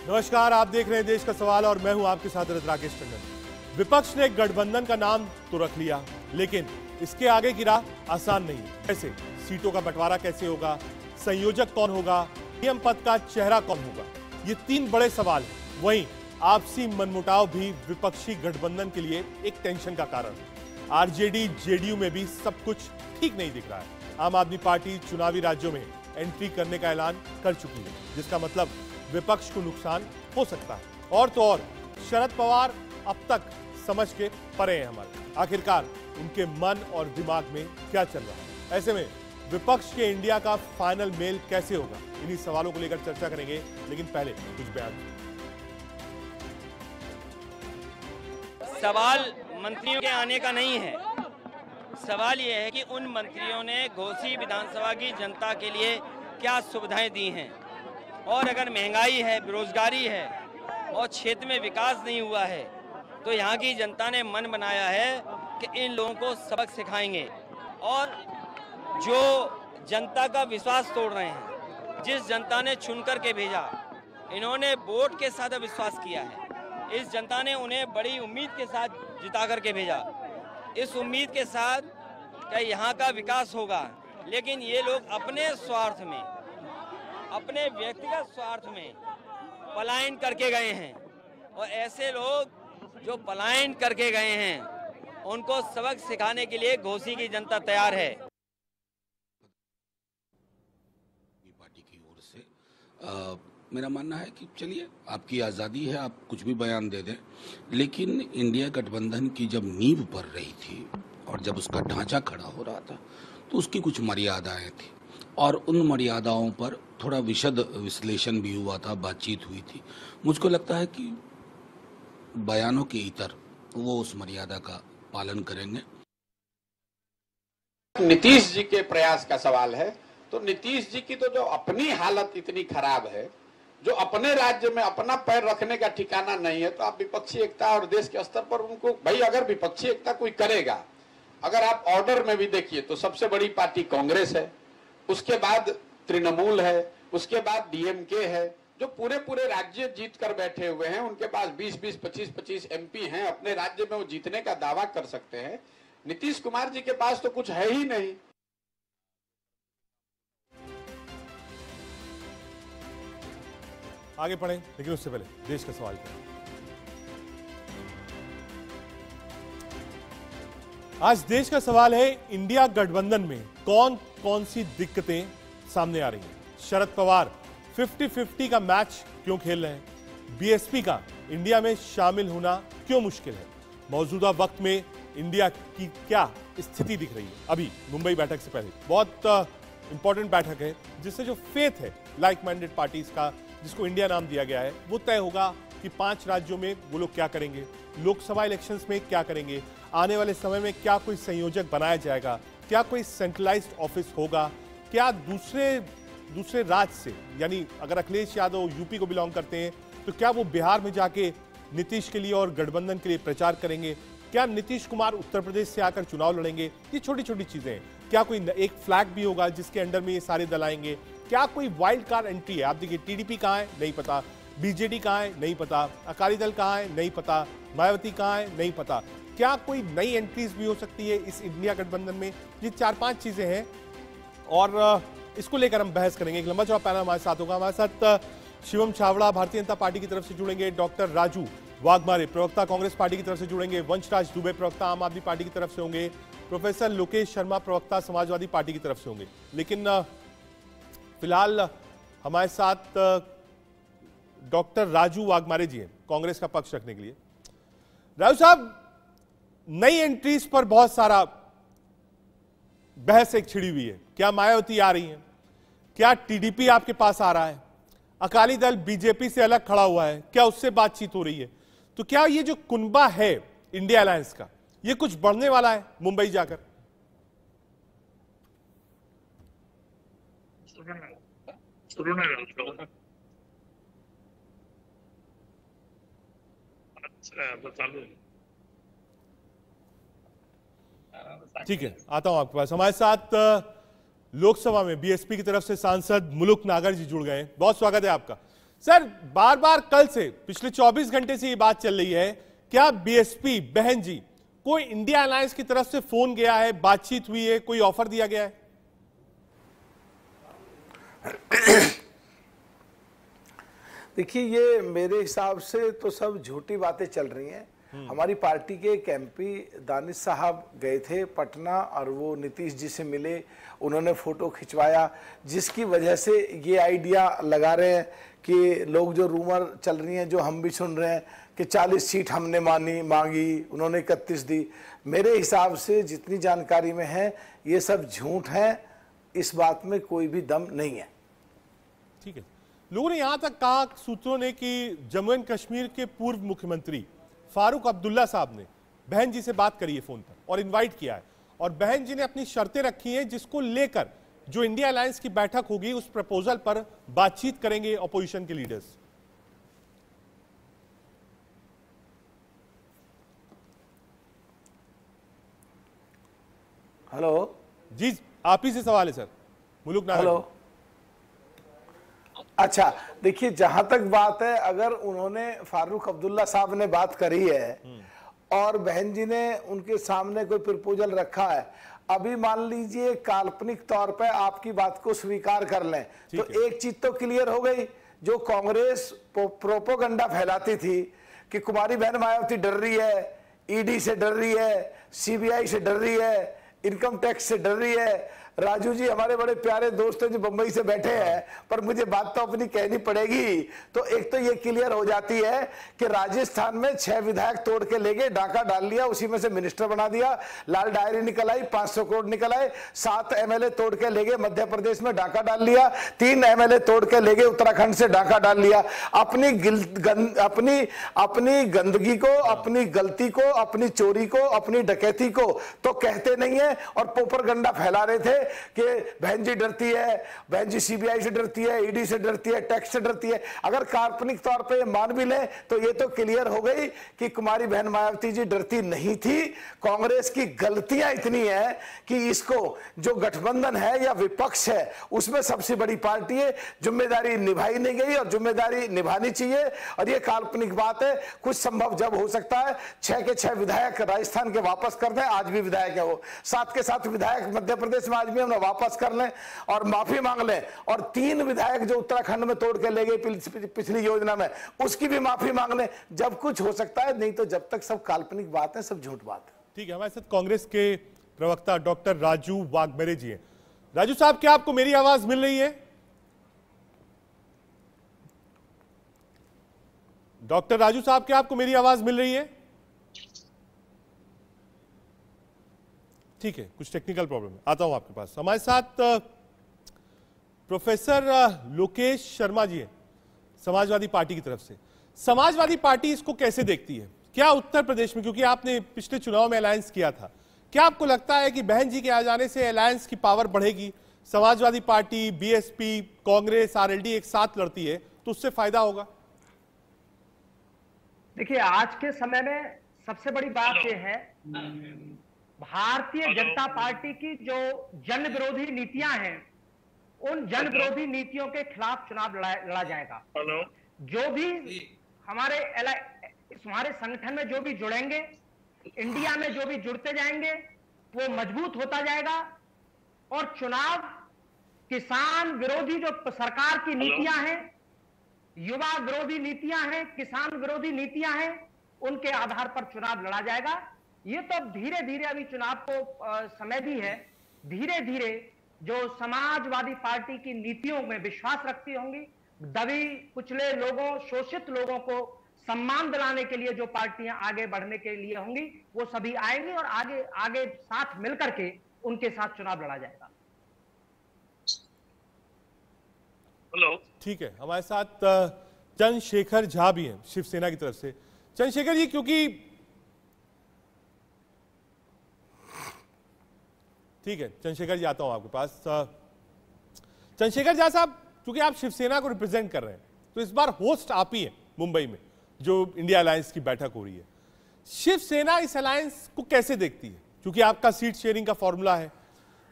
नमस्कार, आप देख रहे हैं देश का सवाल और मैं हूं आपके साथ राकेश टंडन। विपक्ष ने गठबंधन का नाम तो रख लिया, लेकिन इसके आगे की राह आसान नहीं। कैसे? सीटों का बंटवारा कैसे होगा, संयोजक कौन होगा, सीएम पद का चेहरा कौन होगा, ये तीन बड़े सवाल हैं। वहीं आपसी मनमुटाव भी विपक्षी गठबंधन के लिए एक टेंशन का कारण है। आरजेडी जेडीयू में भी सब कुछ ठीक नहीं दिख रहा है। आम आदमी पार्टी चुनावी राज्यों में एंट्री करने का ऐलान कर चुकी है, जिसका मतलब विपक्ष को नुकसान हो सकता है। और तो और शरद पवार अब तक समझ के परे हैं हमारे। आखिरकार उनके मन और दिमाग में क्या चल रहा है? ऐसे में विपक्ष के इंडिया का फाइनल मेल कैसे होगा, इन्हीं सवालों को लेकर चर्चा करेंगे। लेकिन पहले कुछ बयान। सवाल मंत्रियों के आने का नहीं है, सवाल यह है कि उन मंत्रियों ने घोसी विधानसभा की जनता के लिए क्या सुविधाएं दी हैं। और अगर महंगाई है, बेरोजगारी है और क्षेत्र में विकास नहीं हुआ है, तो यहाँ की जनता ने मन बनाया है कि इन लोगों को सबक सिखाएंगे। और जो जनता का विश्वास तोड़ रहे हैं, जिस जनता ने चुन कर के भेजा, इन्होंने वोट के साथ विश्वास किया है। इस जनता ने उन्हें बड़ी उम्मीद के साथ जिता करके भेजा, इस उम्मीद के साथ कि यहाँ का विकास होगा। लेकिन ये लोग अपने स्वार्थ में, अपने व्यक्तिगत स्वार्थ में पलायन करके गए हैं। और ऐसे लोग जो पलायन करके गए हैं, उनको सबक सिखाने के लिए घोसी की जनता तैयार है। पार्टी की ओर से मेरा मानना है कि चलिए, आपकी आज़ादी है, आप कुछ भी बयान दे दें, लेकिन इंडिया गठबंधन की जब नींव पड़ रही थी और जब उसका ढांचा खड़ा हो रहा था, तो उसकी कुछ मर्यादाएं थी और उन मर्यादाओं पर थोड़ा विशद विश्लेषण भी हुआ था, बातचीत हुई थी। मुझको लगता है कि बयानों के इतर वो उस मर्यादा का पालन करेंगे। नीतीश जी के प्रयास का सवाल है, तो नीतीश जी की तो जो अपनी हालत इतनी खराब है, जो अपने राज्य में अपना पैर रखने का ठिकाना नहीं है, तो आप विपक्षी एकता और देश के स्तर पर उनको, भाई अगर विपक्षी एकता कोई करेगा, अगर आप ऑर्डर में भी देखिए तो सबसे बड़ी पार्टी कांग्रेस है, उसके बाद तृणमूल है, उसके बाद डीएमके है, जो पूरे राज्य जीत कर बैठे हुए हैं। उनके पास 20-20, 25-25 एमपी हैं, अपने राज्य में वो जीतने का दावा कर सकते हैं। नीतीश कुमार जी के पास तो कुछ है ही नहीं। आगे बढ़ें, लेकिन उससे पहले देश का सवाल करें। आज देश का सवाल है, इंडिया गठबंधन में कौन कौन सी दिक्कतें सामने आ रही हैं। शरद पवार 50-50 का मैच क्यों खेल रहे हैं? बीएसपी का इंडिया में शामिल होना क्यों मुश्किल है? मौजूदा वक्त में इंडिया की क्या स्थिति दिख रही है? अभी मुंबई बैठक से पहले बहुत इंपॉर्टेंट बैठक है, जिससे जो फेथ है लाइक माइंडेड पार्टीज का, जिसको इंडिया नाम दिया गया है, वो तय होगा कि 5 राज्यों में वो लोग क्या करेंगे, लोकसभा इलेक्शंस में क्या करेंगे, आने वाले समय में क्या कोई संयोजक बनाया जाएगा, क्या कोई सेंट्रलाइज्ड ऑफिस होगा, क्या दूसरे राज्य से, यानी अगर अखिलेश यादव यूपी को बिलोंग करते हैं तो क्या वो बिहार में जाके नीतीश के लिए और गठबंधन के लिए प्रचार करेंगे, क्या नीतीश कुमार उत्तर प्रदेश से आकर चुनाव लड़ेंगे, ये छोटी छोटी चीजें हैं। क्या कोई एक फ्लैग भी होगा जिसके अंडर में ये सारे दल आएंगे, क्या कोई वाइल्ड कार्ड एंट्री है? आप देखिए, टीडीपी कहाँ है नहीं पता, बीजेडी कहाँ है नहीं पता, अकाली दल कहाँ है नहीं पता, मायावती कहाँ है नहीं पता, क्या कोई नई एंट्रीज भी हो सकती है इस इंडिया गठबंधन में? ये 4-5 चीजें हैं और इसको लेकर हम बहस करेंगे। एक लंबा चौड़ा पैनल हमारे साथ होगा। हमारे साथ शिवम छावड़ा भारतीय जनता पार्टी की तरफ से जुड़ेंगे, डॉक्टर राजू वाघमारे प्रवक्ता कांग्रेस पार्टी की तरफ से जुड़ेंगे, वंशराज दुबे प्रवक्ता आम आदमी पार्टी की तरफ से होंगे, प्रोफेसर लोकेश शर्मा प्रवक्ता समाजवादी पार्टी की तरफ से होंगे। लेकिन फिलहाल हमारे साथ डॉक्टर राजू वाघमारे जी हैं कांग्रेस का पक्ष रखने के लिए। राजू साहब, नई एंट्रीज पर बहुत सारा बहस एक छिड़ी हुई है। क्या मायावती आ रही हैं? क्या टीडीपी आपके पास आ रहा है? अकाली दल बीजेपी से अलग खड़ा हुआ है, क्या उससे बातचीत हो रही है? तो क्या ये जो कुनबा है इंडिया अलायंस का, ये कुछ बढ़ने वाला है मुंबई जाकर? ठीक है, आता हूं आपके पास। हमारे साथ लोकसभा में बीएसपी की तरफ से सांसद मुलुक नागर जी जुड़ गए हैं। बहुत स्वागत है आपका सर बार बार कल से पिछले 24 घंटे से ये बात चल रही है, क्या बीएसपी बहन जी कोई इंडिया अलायंस की तरफ से फोन गया है, बातचीत हुई है, कोई ऑफर दिया गया है? देखिए, ये मेरे हिसाब से तो सब झूठी बातें चल रही हैं। हमारी पार्टी के एक एमपी दानिश साहब गए थे पटना और वो नीतीश जी से मिले, उन्होंने फोटो खिंचवाया, जिसकी वजह से ये आइडिया लगा रहे हैं कि लोग जो रूमर चल रही हैं, जो हम भी सुन रहे हैं कि 40 सीट हमने मांगी, उन्होंने 31 दी। मेरे हिसाब से जितनी जानकारी में है ये सब झूठ है, इस बात में कोई भी दम नहीं है। ठीक है, लोगों ने यहां तक कहा सूत्रों ने कि जम्मू एंड कश्मीर के पूर्व मुख्यमंत्री फारूक अब्दुल्ला साहब ने बहन जी से बात करी है फोन पर और इनवाइट किया है, और बहन जी ने अपनी शर्तें रखी हैं जिसको लेकर जो इंडिया अलायंस की बैठक होगी उस प्रपोजल पर बातचीत करेंगे अपोजिशन के लीडर्स। हेलो जी, आप ही से सवाल है सर। मुलुक नागर। हेलो, अच्छा देखिए, जहां तक बात है, अगर उन्होंने फारूक अब्दुल्ला साहब ने बात करी है और बहन जी ने उनके सामने कोई प्रपोजल रखा है, अभी मान लीजिए काल्पनिक तौर पे आपकी बात को स्वीकार कर लें तो एक चीज तो क्लियर हो गई, जो कांग्रेस प्रोपोगंडा फैलाती थी कि कुमारी बहन मायावती डर रही है, ईडी से डर रही है, सीबीआई से डर रही है, इनकम टैक्स से डर रही है। राजू जी हमारे बड़े प्यारे दोस्त हैं जो बंबई से बैठे हैं, पर मुझे बात तो अपनी कहनी पड़ेगी। तो एक तो ये क्लियर हो जाती है कि राजस्थान में 6 विधायक तोड़ के ले गए, डाका डाल लिया, उसी में से मिनिस्टर बना दिया, लाल डायरी निकल आई, 500 करोड़ निकल आए, 7 एमएलए तोड़ के ले गए, मध्य प्रदेश में डाका डाल लिया, 3 एमएलए तोड़ के ले गए, उत्तराखंड से डाका डाल लिया। अपनी गंदगी को, अपनी गलती को, अपनी चोरी को, अपनी डकैती को तो कहते नहीं है और प्रोपेगेंडा फैला रहे थे कि बहन जी डरती है, बहन जी सीबीआई से डरती है, ईडी से डरती है, टैक्स से डरती है। अगर काल्पनिक तौर पे ये मान भी लें तो ये तो क्लियर हो गई कि कुमारी बहन मायावती जी डरती नहीं थी। कांग्रेस की गलतियां इतनी है कि इसको जो गठबंधन है या विपक्ष है उसमें सबसे बड़ी पार्टी है, जिम्मेदारी निभाई नहीं गई और जिम्मेदारी निभानी चाहिए। और ये काल्पनिक बात है, कुछ संभव जब हो सकता है 6 के 6 विधायक राजस्थान के वापस कर दें, आज भी विधायक है वो, 7 के 7 विधायक मध्य प्रदेश में आज भी हम वापस कर लें और माफी मांग लें, और 3 विधायक जो उत्तराखंड में तोड़ के ले गए पिछली योजना में, उसकी भी माफी मांग लें, जब कुछ हो सकता है। नहीं तो जब तक सब काल्पनिक बात है, सब झूठ बात है। ठीक है, हमारे साथ कांग्रेस के प्रवक्ता डॉक्टर राजू वाघमेरे जी हैं। राजू साहब, क्या आपको मेरी आवाज मिल रही है? डॉक्टर राजू साहब, क्या आपको मेरी आवाज मिल रही है? ठीक है, कुछ टेक्निकल प्रॉब्लम है, आता हूं आपके पास। हमारे साथ प्रोफेसर लोकेश शर्मा जी हैं समाजवादी पार्टी की तरफ से। समाजवादी पार्टी इसको कैसे देखती है? क्या उत्तर प्रदेश में, क्योंकि आपने पिछले चुनाव में अलायंस किया था, क्या आपको लगता है कि बहन जी के आ जाने से अलायंस की पावर बढ़ेगी? Samajwadi party, BSP, Congress, RLD एक साथ लड़ती है तो उससे फायदा होगा? देखिए, आज के समय में सबसे बड़ी बात यह है, भारतीय जनता पार्टी की जो जन विरोधी नीतियां हैं, उन जन विरोधी नीतियों के खिलाफ चुनाव लड़ा जाएगा। जो भी हमारे संगठन में जो भी जुड़ेंगे, इंडिया में जो भी जुड़ते जाएंगे, वो मजबूत होता जाएगा। और चुनाव किसान विरोधी जो सरकार की नीतियां हैं, युवा विरोधी नीतियां हैं, किसान विरोधी नीतियां हैं, उनके आधार पर चुनाव लड़ा जाएगा। ये तो धीरे धीरे, अभी चुनाव को समय भी है, धीरे धीरे जो समाजवादी पार्टी की नीतियों में विश्वास रखती होंगी, दबी कुचले लोगों, शोषित लोगों को सम्मान दिलाने के लिए जो पार्टियां आगे बढ़ने के लिए होंगी, वो सभी आएंगी और आगे साथ मिलकर के उनके साथ चुनाव लड़ा जाएगा। हेलो, ठीक है, हमारे साथ चंद्रशेखर झा भी हैं शिवसेना की तरफ से। चंद्रशेखर जी, क्योंकि ठीक है, चंद्रशेखर जी आता हूं आपके पास। चंद्रशेखर झा साहब, क्योंकि आप शिवसेना को रिप्रेजेंट कर रहे हैं, तो इस बार होस्ट आप ही हैं मुंबई में जो इंडिया अलायंस की बैठक हो रही है। शिवसेना इस अलायंस को कैसे देखती है? क्योंकि आपका सीट शेयरिंग का फॉर्मूला है,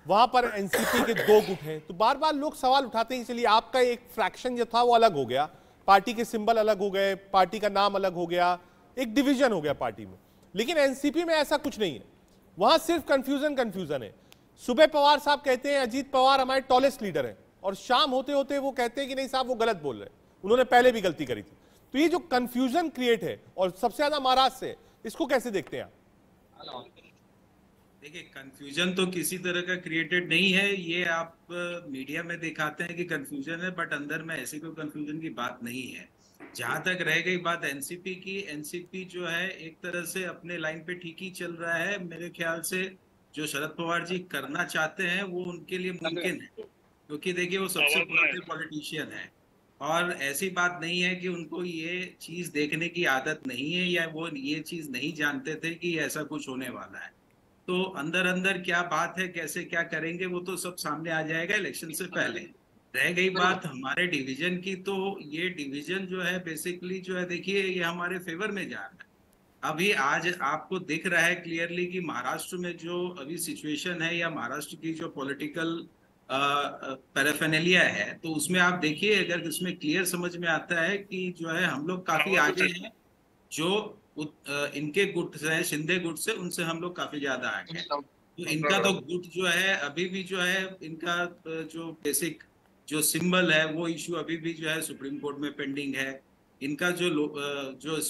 वहां पर एनसीपी के 2 गुट हैं, तो बार बार लोग सवाल उठाते हैं, चलिए आपका एक फ्रैक्शन जो था वो अलग हो गया, पार्टी के सिंबल अलग हो गए, पार्टी का नाम अलग हो गया, एक डिवीजन हो गया पार्टी में। लेकिन एनसीपी में ऐसा कुछ नहीं है, वहां सिर्फ कंफ्यूजन है। सुबह पवार साहब कहते हैं अजीत पवार हमारे टॉलेस्ट लीडर हैं, और शाम होते होते वो कहते हैं कि नहीं साहब वो गलत बोल रहे हैं, उन्होंने पहले भी गलती करी थी। तो ये जो कंफ्यूजन क्रिएट है और सबसे ज्यादा महाराष्ट्र से, इसको कैसे देखते हैं आप? देखिए, कंफ्यूजन तो किसी तरह का क्रिएटेड नहीं है, ये आप मीडिया में दिखाते हैं कि कंफ्यूजन है, बट अंदर में ऐसी कोई कंफ्यूजन की बात नहीं है। जहां तक रह गई बात एनसीपी की, एनसीपी जो है एक तरह से अपने लाइन पे ठीक ही चल रहा है। मेरे ख्याल से जो शरद पवार जी करना चाहते हैं वो उनके लिए मुमकिन है, क्योंकि देखिए वो सबसे पुराने पॉलिटिशियन है, और ऐसी बात नहीं है कि उनको ये चीज देखने की आदत नहीं है या वो ये चीज नहीं जानते थे कि ऐसा कुछ होने वाला है। तो अंदर अंदर क्या बात है, कैसे क्या करेंगे, वो तो सब सामने आ जाएगा इलेक्शन से पहले। रह गई बात हमारे डिवीजन की, तो ये डिवीजन जो है बेसिकली जो है, देखिए ये हमारे फेवर में जा रहा है। अभी आज आपको दिख रहा है क्लियरली कि महाराष्ट्र में जो अभी सिचुएशन है या महाराष्ट्र की जो पॉलिटिकल पैराफेनेलिया है, तो उसमें आप देखिए, अगर इसमें क्लियर समझ में आता है कि जो है हम लोग काफी आगे हैं। जो इनके गुट है, शिंदे गुट से, उनसे हम लोग काफी ज्यादा आगे हैं। तो इनका तो गुट जो है अभी भी जो है, इनका जो बेसिक जो सिंबल है वो इशू अभी भी जो है सुप्रीम कोर्ट में पेंडिंग है। इनका जो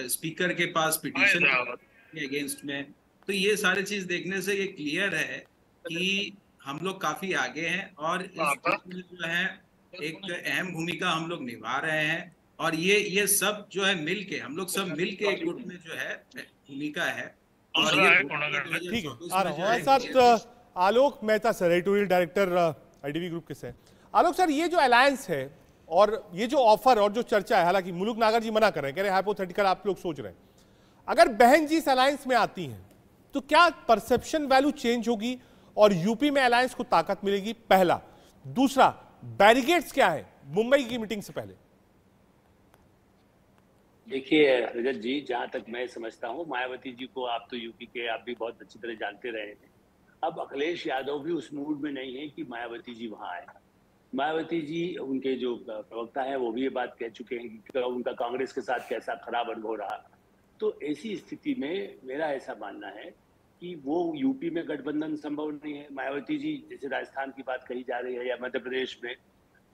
स्पीकर के पास पिटीशन अगेंस्ट में, तो ये सारी चीज देखने से ये क्लियर है कि हम लोग काफी आगे हैं, और इस जो है एक अहम भूमिका हम लोग निभा रहे हैं। और ये सब जो है मिलके, हम लोग सब मिलके एक गुट में जो है भूमिका है। और ये ठीक है, आ रहा हूं हमारे साथ Alok Mehta sir, editorial director ITV group के से। आलोक सर, ये जो अलायंस है और ये जो ऑफर और जो चर्चा है, हालांकि मुलुक नागर जी मना कर रहे हैं, कह रहे हैं हाइपोथेटिकल आप लोग सोच रहे हैं, अगर बहन जी इस अलायंस में आती हैं तो क्या परसेप्शन वैल्यू चेंज होगी और यूपी में अलायंस को ताकत मिलेगी? पहला। दूसरा, बैरिकेड्स क्या है मुंबई की मीटिंग से पहले? देखिए रजत जी, जहां तक मैं समझता हूं, मायावती जी को आप तो यूपी के आप भी बहुत अच्छी तरह जानते रहे हैं। अब अखिलेश यादव भी उस मूड में नहीं है कि मायावती जी वहां आए। मायावती जी, उनके जो प्रवक्ता है वो भी ये बात कह चुके हैं कि उनका कांग्रेस के साथ कैसा खराब अनुभव रहा। तो ऐसी स्थिति में मेरा ऐसा मानना है कि वो यूपी में गठबंधन संभव नहीं है। मायावती जी, जैसे राजस्थान की बात कही जा रही है या मध्य प्रदेश में,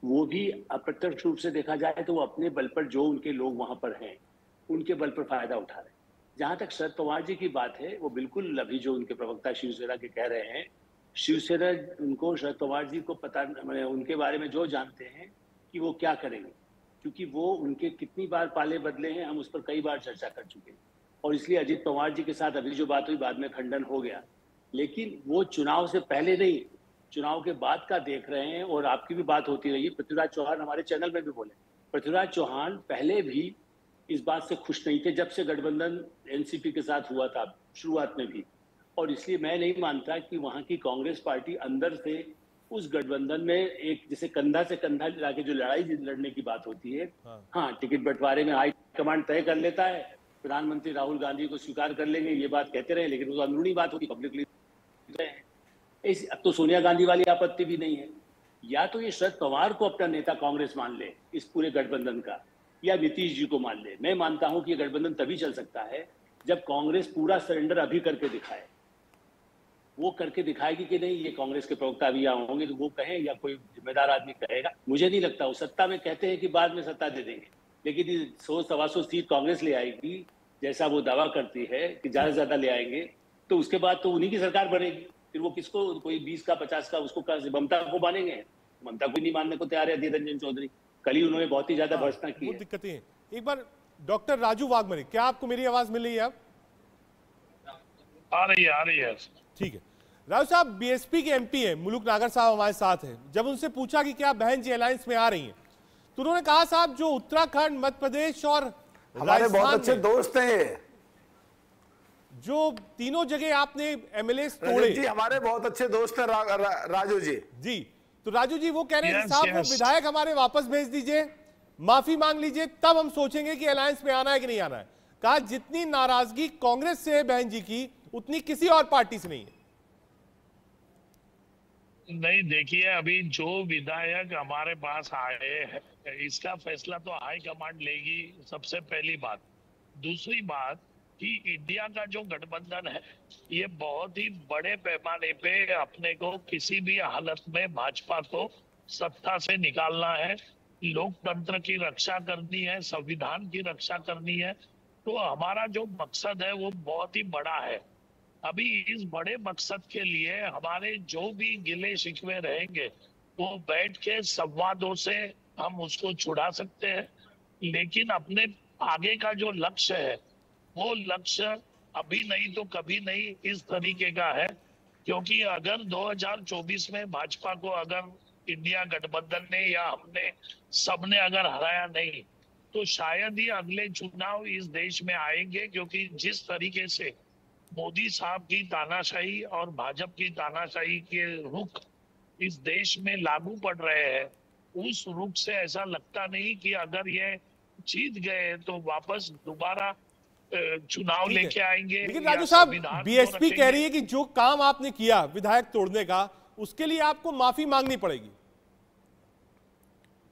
वो भी अप्रत्यक्ष रूप से देखा जाए तो वो अपने बल पर, जो उनके लोग वहां पर हैं उनके बल पर फायदा उठा रहे हैं। जहां तक शरद पवार जी की बात है, वो बिल्कुल अभी जो उनके प्रवक्ता शिवसेना के कह रहे हैं, शिवसेना उनको, शरद पवार जी को पता, उनके बारे में जो जानते हैं कि वो क्या करेंगे, क्योंकि वो उनके कितनी बार पाले बदले हैं, हम उस पर कई बार चर्चा कर चुके हैं। और इसलिए अजित पवार जी के साथ अभी जो बात हुई, बाद में खंडन हो गया, लेकिन वो चुनाव से पहले नहीं, चुनाव के बाद का देख रहे हैं। और आपकी भी बात होती रही, पृथ्वीराज चौहान हमारे चैनल में भी बोले, पृथ्वीराज चौहान पहले भी इस बात से खुश नहीं थे जब से गठबंधन एनसीपी के साथ हुआ था शुरुआत में भी। और इसलिए मैं नहीं मानता कि वहां की कांग्रेस पार्टी अंदर से उस गठबंधन में एक जैसे कंधा से कंधा मिला के जो लड़ाई लड़ने की बात होती है, हाँ टिकट बंटवारे में हाई कमांड तय कर लेता है, प्रधानमंत्री राहुल गांधी को स्वीकार कर लेंगे, ये बात कहते रहे, लेकिन वो अंदरूनी बात होगी, पब्लिकली। अब तो सोनिया गांधी वाली आपत्ति भी नहीं है। या तो ये शरद पवार को अपना नेता कांग्रेस मान ले इस पूरे गठबंधन का, या नीतीश जी को मान ले। मैं मानता हूं कि ये गठबंधन तभी चल सकता है जब कांग्रेस पूरा सरेंडर अभी करके दिखाए। वो करके दिखाएगी कि नहीं, ये कांग्रेस के प्रवक्ता अभी यहाँ होंगे तो वो कहें, या कोई जिम्मेदार आदमी कहेगा, मुझे नहीं लगता। वो सत्ता में कहते हैं कि बाद में सत्ता दे देंगे, लेकिन 100-125 सीट कांग्रेस ले आएगी, जैसा वो दावा करती है कि ज्यादा से ज्यादा ले आएंगे, तो उसके बाद तो उन्हीं की सरकार बनेगी। फिर वो किसको, कोई 20 का 50 का, उसको ममता को मानेंगे? ममता को नहीं मानने को तैयार है अधीर रंजन चौधरी। कल ही उन्होंने बहुत ही ज्यादा भर्त्सना की है। दिक्कतें हैं। एक बार डॉक्टर राजू वाघमरे, क्या आपको मेरी आवाज मिल रही है? आ रही है। ठीक है राजू साहब, बीएसपी के एमपी हैं, मुलुक नागर साहब हमारे साथ हैं। जब उनसे पूछा कि क्या बहन जी अलायंस में आ रही हैं, तो उन्होंने कहा साहब जो उत्तराखंड, मध्य प्रदेश और हमारे बहुत अच्छे दोस्त हैं, जो तीनों जगह आपने एमएलए तोड़े जी, हमारे बहुत अच्छे दोस्त हैं राजू जी। तो राजू जी वो कह रहे हैं साहब वो विधायक हमारे वापस भेज दीजिए, माफी मांग लीजिए, तब हम सोचेंगे कि अलायंस में आना है कि नहीं आना है। कहा जितनी नाराजगी कांग्रेस से है बहन जी की, उतनी किसी और पार्टी से नहीं है। नहीं, देखिए, अभी जो विधायक हमारे पास आए इसका फैसला तो हाई कमांड लेगी, सबसे पहली बात। दूसरी बात कि इंडिया का जो गठबंधन है ये बहुत ही बड़े पैमाने पे अपने को किसी भी हालत में भाजपा को सत्ता से निकालना है, लोकतंत्र की रक्षा करनी है, संविधान की रक्षा करनी है। तो हमारा जो मकसद है वो बहुत ही बड़ा है। अभी इस बड़े मकसद के लिए हमारे जो भी गिले शिकवे रहेंगे वो बैठ के संवादों से हम उसको छुड़ा सकते हैं, लेकिन अपने आगे का जो लक्ष्य है वो लक्ष्य अभी नहीं तो कभी नहीं इस तरीके का है। क्योंकि अगर 2024 में भाजपा को अगर इंडिया गठबंधन ने या हमने सबने अगर हराया नहीं तो शायद ही अगले चुनाव इस देश में आएंगे। क्योंकि जिस तरीके से मोदी साहब की तानाशाही और भाजपा की तानाशाही के रुख इस देश में लागू पड़ रहे हैं, उस रुख से ऐसा लगता नहीं कि अगर ये जीत गए तो वापस दोबारा चुनाव लेके आएंगे। लेकिन राजू साहब, बीएसपी कह रही है कि जो काम आपने किया विधायक तोड़ने का, उसके लिए आपको माफी मांगनी पड़ेगी।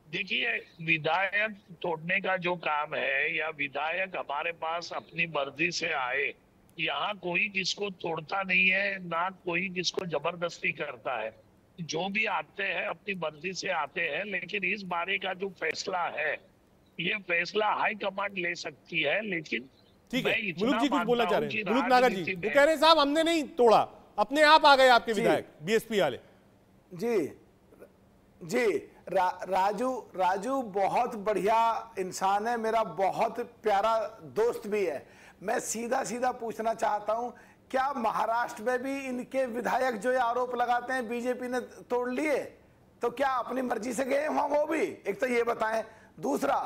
देखिए, विधायक तोड़ने का जो काम है या विधायक हमारे पास अपनी मर्जी से आए, यहाँ कोई किसको तोड़ता नहीं है, ना कोई किसको जबरदस्ती करता है। जो भी आते हैं अपनी मर्जी से आते हैं। लेकिन इस बारे का जो फैसला है ये फैसला हाई कमांड ले सकती है। लेकिन ठीक है, मुलुक जी कुछ बोलना चाह रहे हैं। मुलुक नागर जी वो कह रहे हैं साहब हमने नहीं तोड़ा, अपने आप आ गए आपके विधायक बीएसपी वाले। जी राजू बहुत बढ़िया इंसान है, मेरा बहुत प्यारा दोस्त भी है। मैं सीधा पूछना चाहता हूं, क्या महाराष्ट्र में भी इनके विधायक जो ये आरोप लगाते हैं बीजेपी ने तोड़ लिए, तो क्या अपनी मर्जी से गए वहां वो भी? एक तो ये बताएं। दूसरा,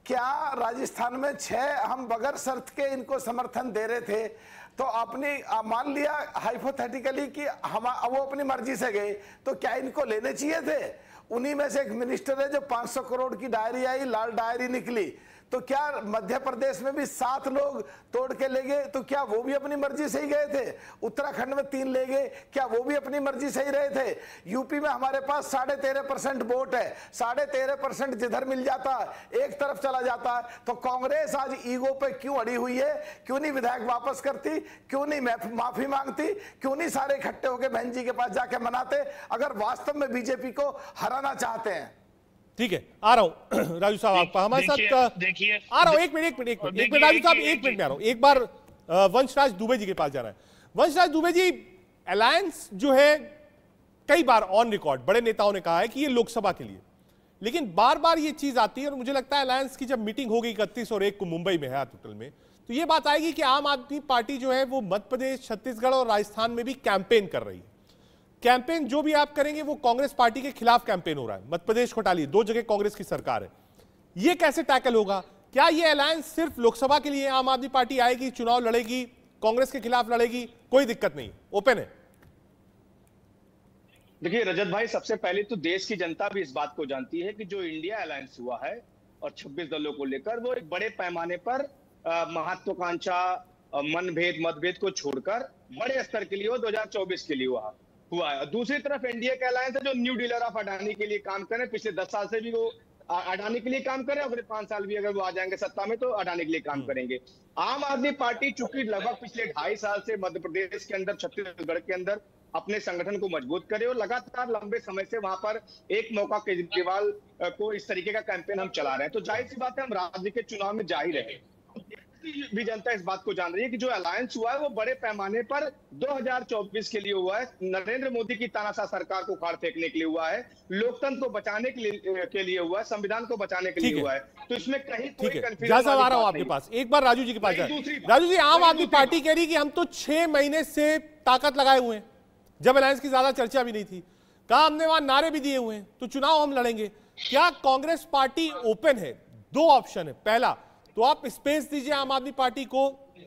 क्या राजस्थान में 6 हम बगैर शर्त के इनको समर्थन दे रहे थे, तो अपनी मान लिया हाइपोथेटिकली कि हम वो अपनी मर्जी से गए, तो क्या इनको लेने चाहिए थे? उन्हीं में से एक मिनिस्टर है जो 500 करोड़ की डायरी आई, लाल डायरी निकली, तो क्या मध्य प्रदेश में भी 7 लोग तोड़ के ले गए, तो क्या वो भी अपनी मर्जी से ही गए थे? उत्तराखंड में 3 ले गए, क्या वो भी अपनी मर्जी से ही रहे थे? यूपी में हमारे पास 13.5% वोट है, 13.5% जिधर मिल जाता एक तरफ चला जाता है। तो कांग्रेस आज ईगो पे क्यों अड़ी हुई है? क्यों नहीं विधायक वापस करती? क्यों नहीं माफी मांगती? क्यों नहीं सारे इकट्ठे होकर बहन जी के पास जाके मनाते, अगर वास्तव में बीजेपी को हराना चाहते हैं? ठीक है, आ रहा हूं राजू साहब, आप हमारे साथ देखिए, आ रहा हूं। एक मिनट राजू साहब, 1 मिनट में आ रहा हूं। एक बार वंशराज दुबे जी के पास जाना है। वंशराज दुबे जी, अलायंस जो है कई बार ऑन रिकॉर्ड बड़े नेताओं ने कहा है कि ये लोकसभा के लिए, लेकिन बार बार ये चीज आती है और मुझे लगता है अलायंस की जब मीटिंग होगी 31 और 1 को मुंबई में है होटल में, तो ये बात आएगी कि आम आदमी पार्टी जो है वो मध्य प्रदेश, छत्तीसगढ़ और राजस्थान में भी कैंपेन कर रही है। कैंपेन जो भी आप करेंगे वो कांग्रेस पार्टी के खिलाफ कैंपेन हो रहा है। मध्य प्रदेश घोटाले, 2 जगह कांग्रेस की सरकार है, ये कैसे टैकल होगा? क्या ये अलायंस सिर्फ लोकसभा के लिए? आम आदमी पार्टी आएगी, चुनाव लड़ेगी, कांग्रेस के खिलाफ लड़ेगी, कोई दिक्कत नहीं, ओपन है। देखिए रजत भाई, सबसे पहले तो देश की जनता भी इस बात को जानती है कि जो इंडिया अलायंस हुआ है और 26 दलों को लेकर, वो एक बड़े पैमाने पर महत्वाकांक्षा, मतभेद को छोड़कर बड़े स्तर के लिए वो 2024 के लिए हुआ है। दूसरी तरफ एनडीए का अलायंस है जो न्यू डीलर ऑफ अडानी के लिए काम करे। पिछले 10 साल से भी वो अडानी के लिए काम करे, अगले 5 साल भी अगर वो आ जाएंगे सत्ता में तो अडानी के लिए काम करेंगे। आम आदमी पार्टी चूंकि लगभग पिछले 2.5 साल से मध्य प्रदेश के अंदर, छत्तीसगढ़ के अंदर अपने संगठन को मजबूत करे और लगातार लंबे समय से वहां पर एक मौका केजरीवाल को इस तरीके का कैंपेन हम चला रहे हैं, तो जाहिर सी बात है हम राज्य के चुनाव में जा ही रहे। भी जनता इस बात को जान रही है कि जो अलायंस हुआ है वो बड़े पैमाने पर 2024 के लिए हुआ है, नरेंद्र मोदी की तानाशाह सरकार को उखाड़ फेंकने के लिए हुआ है, लोकतंत्र को बचाने के लिए हुआ है, संविधान को बचाने के लिए हुआ है। तो इसमें कहीं कोई कंफ्यूजन आ रहा हूं आपके पास। एक बार राजू जी के पास जाए। राजू जी, आम आदमी पार्टी कह रही कि हम तो 6 महीने से ताकत लगाए हुए हैं, जब अलायंस की ज्यादा चर्चा भी नहीं थी, कहा हमने वहां नारे भी दिए हुए हैं, तो चुनाव हम लड़ेंगे। क्या कांग्रेस पार्टी ओपन है? 2 ऑप्शन है, पहला तो आप स्पेस दीजिए आम आदमी पार्टी को,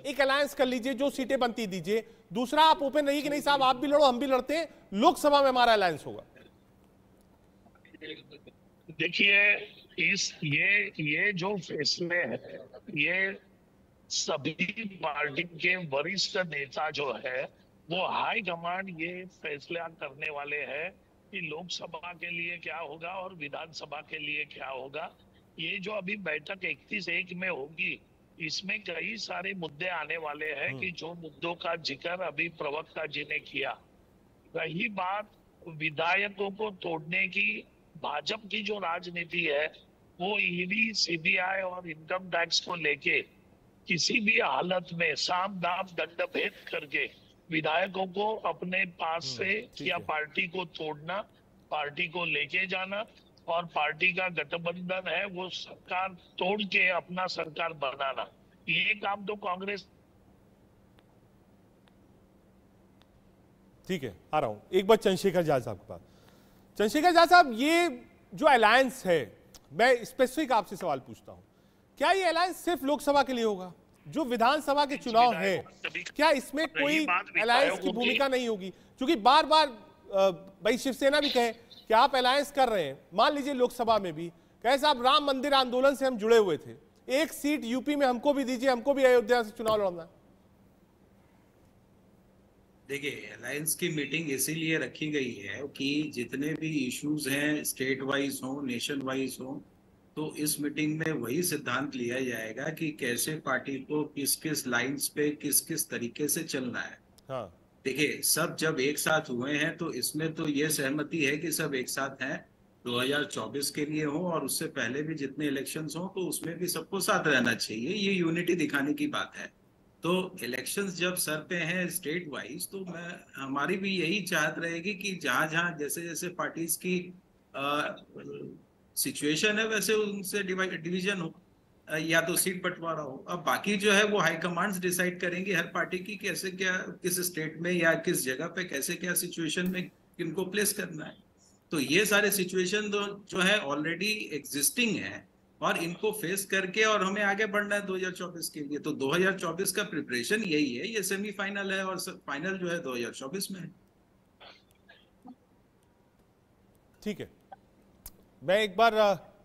एक अलायंस कर लीजिए, जो सीटें बनती दीजिए। दूसरा, आप ओपन रहिए कि नहीं साहब आप भी लड़ो हम भी लड़ते हैं, लोकसभा में हमारा अलायंस होगा। देखिए, ये जो फैसले हैं, ये सभी पार्टी के वरिष्ठ नेता जो है वो हाई कमांड ये फैसला करने वाले हैं कि लोकसभा के लिए क्या होगा और विधानसभा के लिए क्या होगा। ये जो अभी बैठक 31/1 में होगी, इसमें कई सारे मुद्दे आने वाले हैं कि जो मुद्दों का जिक्र अभी प्रवक्ता जी ने किया। रही बात विधायकों को तोड़ने की, भाजपा की जो राजनीति है वो ईडी, सीबीआई और इनकम टैक्स को लेके किसी भी हालत में साम दाम दंड भेद करके विधायकों को अपने पास से या पार्टी को तोड़ना, पार्टी को लेके जाना, और पार्टी का गठबंधन है वो सरकार तोड़ के अपना सरकार बनाना, ये काम तो कांग्रेस। ठीक है, आ रहा हूं एक बार चंद्रशेखर जाट साहब के पास। चंद्रशेखर जाट साहब, ये जो अलायंस है, मैं स्पेसिफिक आपसे सवाल पूछता हूं, क्या ये अलायंस सिर्फ लोकसभा के लिए होगा? जो विधानसभा के चुनाव है, क्या इसमें कोई अलायंस की भूमिका नहीं होगी? क्योंकि बार बार भाई शिवसेना भी कहे कि आप अलायंस कर रहे हैं, मान लीजिए लोकसभा में भी कहे साहब राम मंदिर आंदोलन से हम जुड़े हुए थे, एक सीट यूपी में हमको भी दीजिए, हमको भी अयोध्या से चुनाव लड़ना। देखिए, अलायंस की मीटिंग इसीलिए रखी गई है कि जितने भी इश्यूज हैं स्टेट वाइज हो, नेशन वाइज हो, तो इस मीटिंग में वही सिद्धांत लिया जाएगा कि कैसे पार्टी को किस किस लाइंस पे किस किस तरीके से चलना है। हाँ। देखिए, सब जब एक साथ हुए हैं तो इसमें तो ये सहमति है कि सब एक साथ हैं 2024 के लिए हो, और उससे पहले भी जितने इलेक्शंस हो तो उसमें भी सबको साथ रहना चाहिए, ये यूनिटी दिखाने की बात है। तो इलेक्शंस जब सर पे हैं स्टेट वाइज, तो हमारी भी यही चाहत रहेगी कि जहां जहां जैसे जैसे पार्टीज की सिचुएशन है वैसे उनसे डिवीजन हो या तो सीट बंटवारा हो। अब बाकी जो है वो हाईकमांड्स डिसाइड करेंगे हर पार्टी की कैसे क्या, किस स्टेट में या किस जगह पे कैसे क्या सिचुएशन में किनको प्लेस करना है। तो ये सारे सिचुएशन जो है ऑलरेडी एग्जिस्टिंग है और इनको फेस करके और हमें आगे बढ़ना है 2024 के लिए। तो 2024 का प्रिपरेशन यही है, ये सेमीफाइनल है और फाइनल जो है 2024 में है। ठीक है, मैं एक बार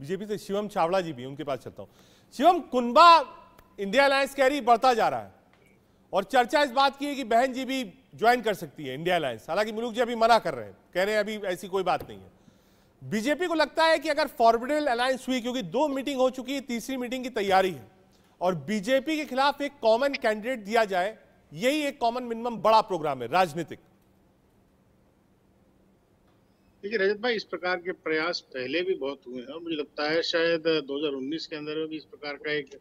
बीजेपी से शिवम चावड़ा जी भी उनके पास चलता हूं। शिवम, कुनबा इंडिया अलायंस कह रही बढ़ता जा रहा है और चर्चा इस बात की है कि बहन जी भी ज्वाइन कर सकती है इंडिया अलायंस, हालांकि मुलुक जी अभी मना कर रहे हैं, कह रहे हैं अभी ऐसी कोई बात नहीं है। बीजेपी को लगता है कि अगर फॉर्मिडेबल अलायंस हुई, क्योंकि 2 मीटिंग हो चुकी है, तीसरी मीटिंग की तैयारी है, और बीजेपी के खिलाफ एक कॉमन कैंडिडेट दिया जाए, यही एक कॉमन मिनिमम बड़ा प्रोग्राम है राजनीतिक। देखिए रजत भाई, इस प्रकार के प्रयास पहले भी बहुत हुए हैं और मुझे लगता है शायद 2019 के अंदर भी इस प्रकार का एक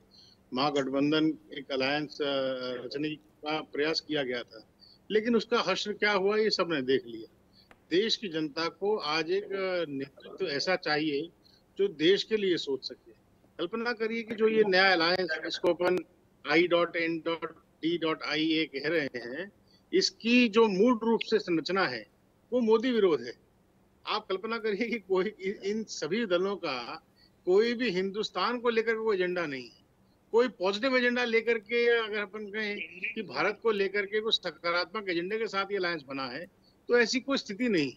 महागठबंधन, एक अलायंस रचने का प्रयास किया गया था, लेकिन उसका हश्र क्या हुआ ये सबने देख लिया। देश की जनता को आज एक नेतृत्व ऐसा चाहिए जो देश के लिए सोच सके। कल्पना करिए कि जो ये नया अलायंस, इसको अपन I.N.D.I.A कह रहे हैं, इसकी जो मूल रूप से संरचना है वो मोदी विरोध है। आप कल्पना करिए कि कोई इन सभी दलों का कोई भी हिंदुस्तान को लेकर कोई एजेंडा नहीं है, कोई पॉजिटिव एजेंडा लेकर के, अगर अपन कहें कि भारत को लेकर के कोई सकारात्मक एजेंडे के साथ ये अलायंस बना है, तो ऐसी कोई स्थिति नहीं।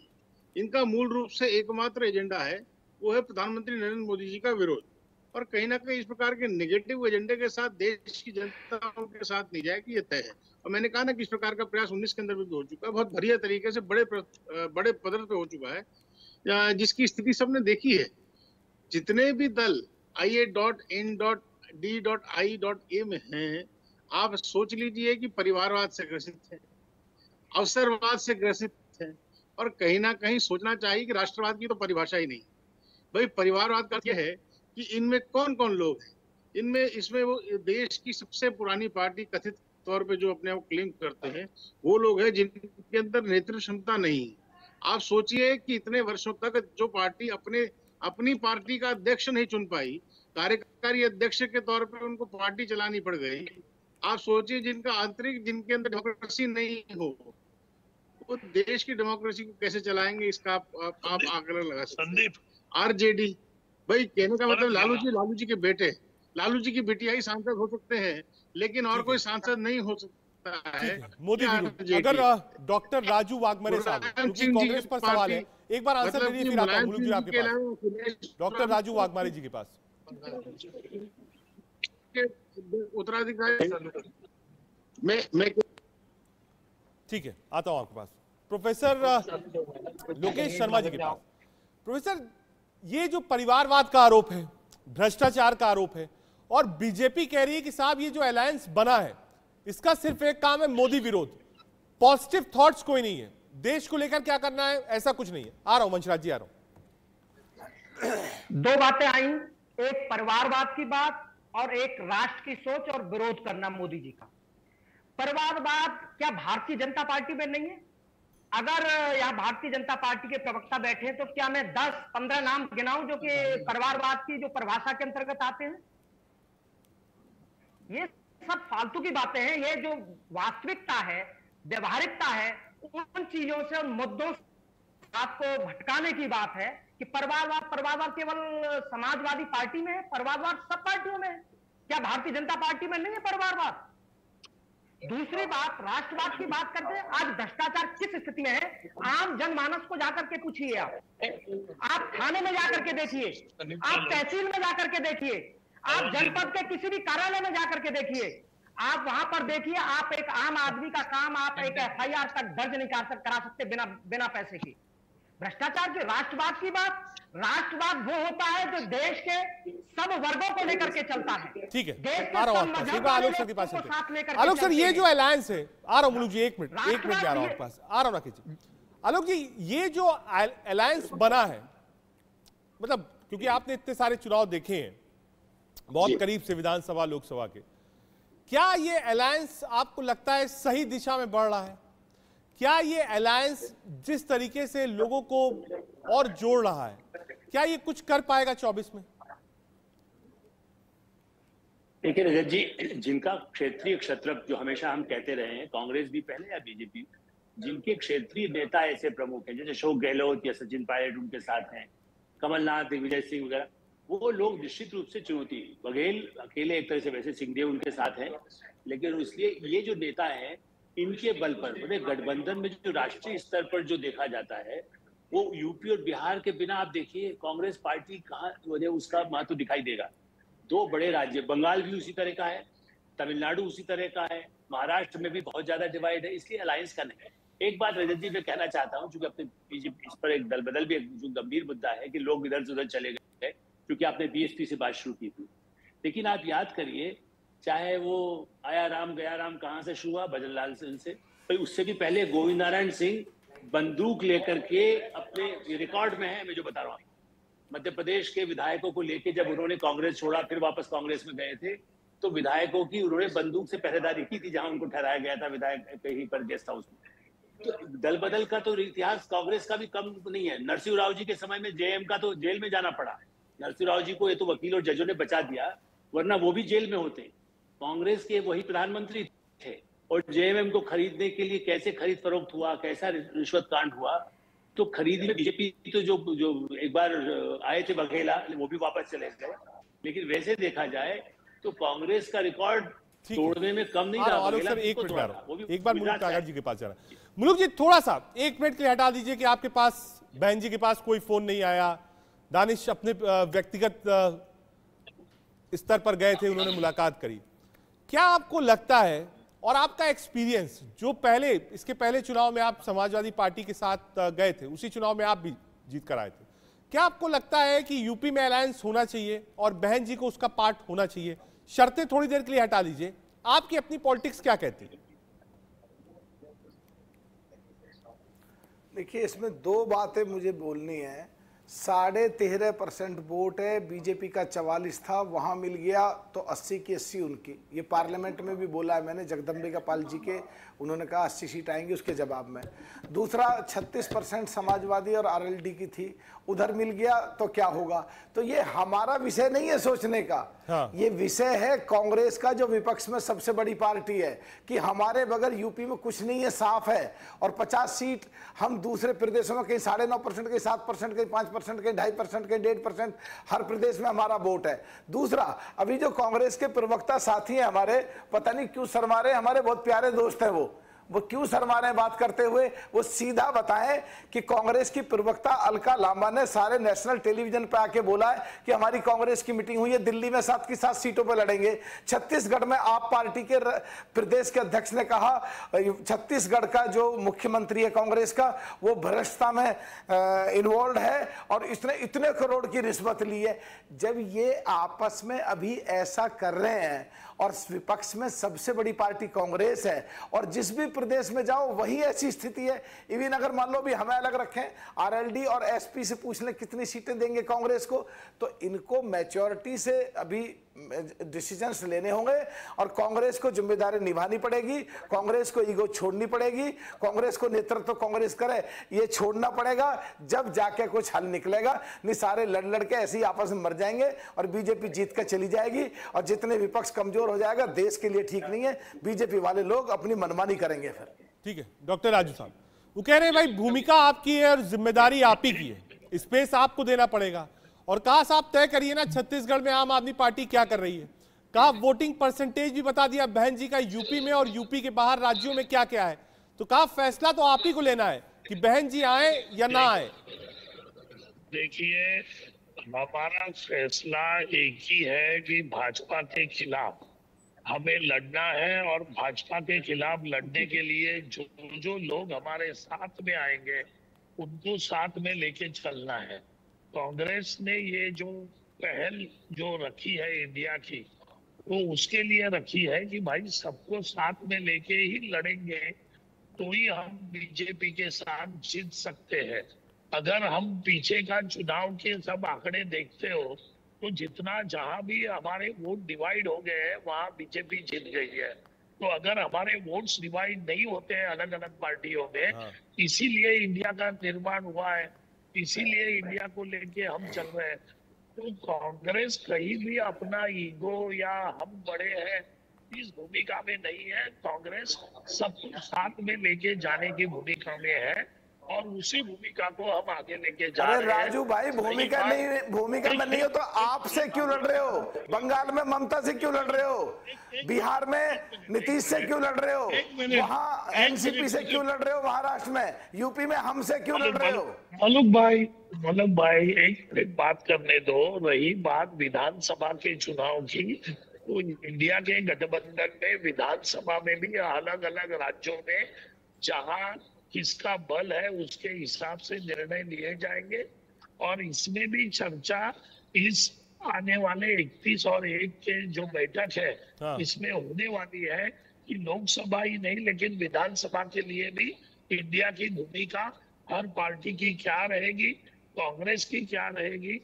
इनका मूल रूप से एकमात्र एजेंडा है, वो है प्रधानमंत्री नरेंद्र मोदी जी का विरोध। और कहीं ना कहीं इस प्रकार के नेगेटिव एजेंडे के साथ देश की जनता के साथ नहीं जाएगी, ये तय है। और मैंने कहा ना कि इस प्रकार का प्रयास 19 के अंदर भी हो चुका है, बहुत बढ़िया तरीके से बड़े पद्धति पे हो चुका है, जिसकी स्थिति सबने देखी है। जितने भी दल I.N.D.I.A में हैं, आप सोच लीजिए कि परिवारवाद से ग्रसित है, अवसरवाद से ग्रसित है, और कहीं ना कहीं सोचना चाहिए कि राष्ट्रवाद की तो परिभाषा ही नहीं। भाई परिवारवाद का यह है कि इनमें कौन कौन लोग हैं, इसमें वो देश की सबसे पुरानी पार्टी कथित तौर पे जो अपने आप क्लेम करते हैं, वो लोग हैं जिनके अंदर नेतृत्व क्षमता नहीं है। आप सोचिए कि इतने वर्षों तक जो पार्टी अपनी पार्टी का अध्यक्ष नहीं चुन पाई, कार्यकारी अध्यक्ष के तौर पर उनको पार्टी चलानी पड़ गई। आप सोचिए जिनका आंतरिक, जिनके अंदर डेमोक्रेसी नहीं हो, वो देश की डेमोक्रेसी को कैसे चलाएंगे, इसका आप आकलन लगा सकते हैं। आरजेडी, भाई कहने का मतलब लालू जी के बेटे, लालू जी की बिटिया ही सांसद हो सकते हैं, लेकिन और कोई सांसद नहीं हो सकता है। मोदी अगर डॉक्टर राजू वाघमारे साहब, कांग्रेस पर सवाल है, एक बार आंसर दे दीजिए, फिर आता हूं मुलुक जी आपके पास। डॉक्टर राजू वाघमारे जी के पास। उत्तराधिकारी ठीक है, आता हूं आपके पास। प्रोफेसर लोकेश शर्मा जी के पास। प्रोफेसर, ये जो परिवारवाद का आरोप है, भ्रष्टाचार का आरोप है, और बीजेपी कह रही है कि साहब ये जो अलायंस बना है इसका सिर्फ एक काम है मोदी विरोध, पॉजिटिव थॉट्स कोई नहीं है, देश को लेकर क्या करना है ऐसा कुछ नहीं है। आ रहा हूं वंशराज जी, आ रहा हूं। दो बातें आई, एक परिवारवाद की बात और एक राष्ट्र की सोच और विरोध करना मोदी जी का। परिवारवाद क्या भारतीय जनता पार्टी में नहीं है? अगर यहां भारतीय जनता पार्टी के प्रवक्ता बैठे हैं तो क्या मैं 10-15 नाम गिनाऊं जो कि परिवारवाद की जो परिभाषा के अंतर्गत आते हैं? ये सब फालतू की बातें हैं। ये जो वास्तविकता है, व्यवहारिकता है, उन चीजों से, उन मुद्दों से आपको भटकाने की बात है कि परिवारवाद केवल समाजवादी पार्टी में है, परिवारवाद सब पार्टियों में है। क्या भारतीय जनता पार्टी में नहीं है परिवारवाद? दूसरी बात, राष्ट्रवाद की बात करते हैं। आज भ्रष्टाचार किस स्थिति में है? आम जनमानस को जाकर के पूछिए, आप थाने में जाकर के देखिए, आप तहसील में जाकर के देखिए, आप जनपद के किसी भी कार्यालय में जाकर के देखिए, आप वहां पर देखिए, आप एक आम आदमी का काम आप एक FIR तक दर्ज नहीं करा सकते बिना पैसे की। भ्रष्टाचार की राष्ट्रवाद की बात, राष्ट्रवाद वो होता है जो देश के सब वर्गों को लेकर के चलता है। ठीक है, देश के आ रहा हूं सब आपके मजहब पास, वाले आलोक सर के लोगों पास को साथ लेकर के आलोक सर, ये चलते जो हैं। अलायंस है, आ रहा हूं मुलुक जी, एक मिनट में आ रहा हूं आपके पास, आ रहा हूं राकेश जी। आलोक जी, ये जो अलायंस बना है, मतलब क्योंकि आपने इतने सारे चुनाव देखे हैं बहुत करीब से, विधानसभा लोकसभा के, क्या ये अलायंस आपको लगता है सही दिशा में बढ़ रहा है? क्या ये अलायंस जिस तरीके से लोगों को और जोड़ रहा है, क्या ये कुछ कर पाएगा 24 में? देखिए रजत जी, जिनका क्षेत्रीय क्षत्रप जो हमेशा हम कहते रहे हैं, कांग्रेस भी पहले या बीजेपी, जिनके क्षेत्रीय नेता ऐसे प्रमुख हैं जैसे अशोक गहलोत या सचिन पायलट उनके साथ हैं, कमलनाथ, दिग्विजय सिंह वगैरह, वो लोग निश्चित रूप से चुनौती, बघेल अकेले एक तरह से, वैसे सिंहदेव उनके साथ हैं, लेकिन इसलिए ये जो नेता है इनके बल पर गठबंधन में जो राष्ट्रीय स्तर पर जो देखा जाता है वो यूपी और बिहार के बिना आप देखिए कांग्रेस पार्टी कहाँ, उसका महत्व दिखाई देगा। दो बड़े राज्य, बंगाल भी उसी तरह का है, तमिलनाडु उसी तरह का है, महाराष्ट्र में भी बहुत ज्यादा डिवाइड है, इसलिए अलायंस का नहीं है। एक बात रजत जी मैं कहना चाहता हूँ, चूंकि अपने बीजेपी इस पर एक दल बदल भी एक जो गंभीर मुद्दा है कि लोग इधर से उधर चले गए, क्योंकि आपने BSP से बात शुरू की थी, लेकिन आप याद करिए, चाहे वो आया राम गया राम कहाँ से शुरू हुआ, भजन लाल सिंह से, तो उससे भी पहले गोविंद नारायण सिंह बंदूक लेकर के, अपने रिकॉर्ड में है मैं जो बता रहा हूँ, मध्य प्रदेश के विधायकों को लेके जब उन्होंने कांग्रेस छोड़ा फिर वापस कांग्रेस में गए थे, तो विधायकों की उन्होंने बंदूक से पहरेदारी की थी जहां उनको ठहराया गया था विधायक कहीं पर गेस्ट हाउस में। तो दल बदल का तो इतिहास कांग्रेस का भी कम नहीं है। नरसिंह राव जी के समय में JM का तो जेल में जाना पड़ा, नरसिंह राव जी को ये तो वकील और जजों ने बचा दिया, वरना वो भी जेल में होते। कांग्रेस के वही प्रधानमंत्री थे, और JMM को खरीदने के लिए कैसे खरीद फरोख्त हुआ, कैसा रिश्वत कांड हुआ, तो खरीद में बीजेपी तो जो एक बार आए थे बघेला, वो भी वापस चले गए, लेकिन वैसे देखा जाए तो कांग्रेस का रिकॉर्ड तोड़ने में कम नहीं रहा। सर एक मिनट में आ रहा हूं, एक बार मुलुक कागज जी के पास जा रहा है। मुलुक जी थोड़ा सा 1 मिनट के लिए हटा दीजिए कि आपके पास, बहन जी के पास कोई फोन नहीं आया, दानिश अपने व्यक्तिगत स्तर पर गए थे, उन्होंने मुलाकात करी। क्या आपको लगता है, और आपका एक्सपीरियंस जो पहले, इसके पहले चुनाव में आप समाजवादी पार्टी के साथ गए थे, उसी चुनाव में आप भी जीत कर आए थे, क्या आपको लगता है कि यूपी में अलायंस होना चाहिए और बहन जी को उसका पार्ट होना चाहिए? शर्तें थोड़ी देर के लिए हटा लीजिए, आपकी अपनी पॉलिटिक्स क्या कहती है? देखिए, इसमें दो बातें मुझे बोलनी है। 13.5% वोट है, बीजेपी का 44 था, वहां मिल गया तो 80 की 80 उनकी। ये पार्लियामेंट में भी बोला है मैंने, जगदम्बिका पाल जी के, उन्होंने कहा 80 सीट आएंगी उसके जवाब में। दूसरा 36% समाजवादी और RLD की थी, उधर मिल गया तो क्या होगा। तो ये हमारा विषय नहीं है सोचने का, हाँ। ये विषय है कांग्रेस का, जो विपक्ष में सबसे बड़ी पार्टी है, कि हमारे बगैर यूपी में कुछ नहीं है, साफ है। और 50 सीट हम दूसरे प्रदेशों में कहीं 9.5%, कहीं 7%, कहीं 5%, कहीं 2.5%, कहीं 1.5%, हर प्रदेश में हमारा वोट है। दूसरा, अभी जो कांग्रेस के प्रवक्ता साथी हैं हमारे, पता नहीं क्यों शर्मा रहे, हमारे बहुत प्यारे दोस्त हैं, वो क्यों शर्मा रहे हैं बात करते हुए? वो सीधा बताएं कि कांग्रेस की प्रवक्ता अलका लांबा ने सारे नेशनल टेलीविजन पे आके बोला है कि हमारी कांग्रेस की मीटिंग हुई है, दिल्ली में 7 की 7 सीटों पे लड़ेंगे। छत्तीसगढ़ में आप पार्टी के प्रदेश के अध्यक्ष ने कहा छत्तीसगढ़ का जो मुख्यमंत्री है कांग्रेस का वो भ्रष्टता में इन्वॉल्व है और इसने इतने करोड़ की रिश्वत ली है। जब ये आपस में अभी ऐसा कर रहे हैं और विपक्ष में सबसे बड़ी पार्टी कांग्रेस है और जिस भी प्रदेश में जाओ वही ऐसी स्थिति है। इवन अगर मान लो भी हमें अलग रखें, आरएलडी और एसपी से पूछ लें कितनी सीटें देंगे कांग्रेस को, तो इनको मैच्योरिटी से अभी डिसीजंस लेने होंगे और कांग्रेस को जिम्मेदारी निभानी पड़ेगी, कांग्रेस को ईगो छोड़नी पड़ेगी, कांग्रेस को नेतृत्व कांग्रेस करे ये छोड़ना पड़ेगा, जब जाके कुछ हल निकलेगा। नहीं सारे लड़ लड़ के ऐसे ही आपस में मर जाएंगे और बीजेपी जीत कर चली जाएगी और जितने विपक्ष कमजोर हो जाएगा देश के लिए ठीक नहीं है। बीजेपी वाले लोग अपनी मनमानी करेंगे फिर। ठीक है डॉक्टर राजू साहब, वो कह रहे हैं भाई भूमिका आपकी है और जिम्मेदारी आप ही की है, स्पेस आपको देना पड़ेगा। और कहा साहब तय करिए ना छत्तीसगढ़ में आम आदमी पार्टी क्या कर रही है, कहा वोटिंग परसेंटेज भी बता दिया बहन जी का यूपी में और यूपी के बाहर राज्यों में क्या क्या है, तो कहा फैसला तो आप ही को लेना है कि बहन जी आए या ना आए। देखिए हमारा फैसला एक ही है कि भाजपा के खिलाफ हमें लड़ना है और भाजपा के खिलाफ लड़ने के लिए जो जो लोग हमारे साथ में आएंगे उनको साथ में लेके चलना है। कांग्रेस ने ये जो पहल जो रखी है इंडिया की, वो उसके लिए रखी है कि भाई सबको साथ में लेके ही लड़ेंगे तो ही हम बीजेपी के साथ जीत सकते हैं। अगर हम पीछे का चुनाव के सब आंकड़े देखते हो तो जितना जहां भी हमारे वोट डिवाइड हो गए हैं वहां बीजेपी जीत गई है। तो अगर हमारे वोट्स डिवाइड नहीं होते हैं अलग अलग पार्टियों में, इसीलिए इंडिया का निर्माण हुआ है, इसीलिए इंडिया को लेके हम चल रहे हैं। तो कांग्रेस कहीं भी अपना ईगो या हम बड़े हैं इस भूमिका में नहीं है। कांग्रेस सबको साथ में लेके जाने की भूमिका में है और उसी भूमिका को हम आगे लेके जा रहे हैं। राजू भाई भूमिका में नहीं हो तो आपसे क्यों लड़ रहे हो? बंगाल में ममता से क्यों लड़ रहे हो? बिहार में नीतीश से क्यों लड़ रहे हो? वहाँ एनसीपी से क्यों लड़ रहे हो? महाराष्ट्र में, यूपी में हमसे क्यों लड़ रहे हो? मलक भाई एक बात करने दो। रही बात विधानसभा के चुनाव की, तो इंडिया के गठबंधन में विधानसभा में भी अलग अलग राज्यों में जहां किसका बल है उसके हिसाब से निर्णय लिए जाएंगे और इसमें भी चर्चा इस आने वाले 31 और 1 के जो बैठक है इसमें होने वाली है कि लोकसभा ही नहीं लेकिन विधानसभा के लिए भी इंडिया की भूमिका हर पार्टी की क्या रहेगी, कांग्रेस की क्या रहेगी,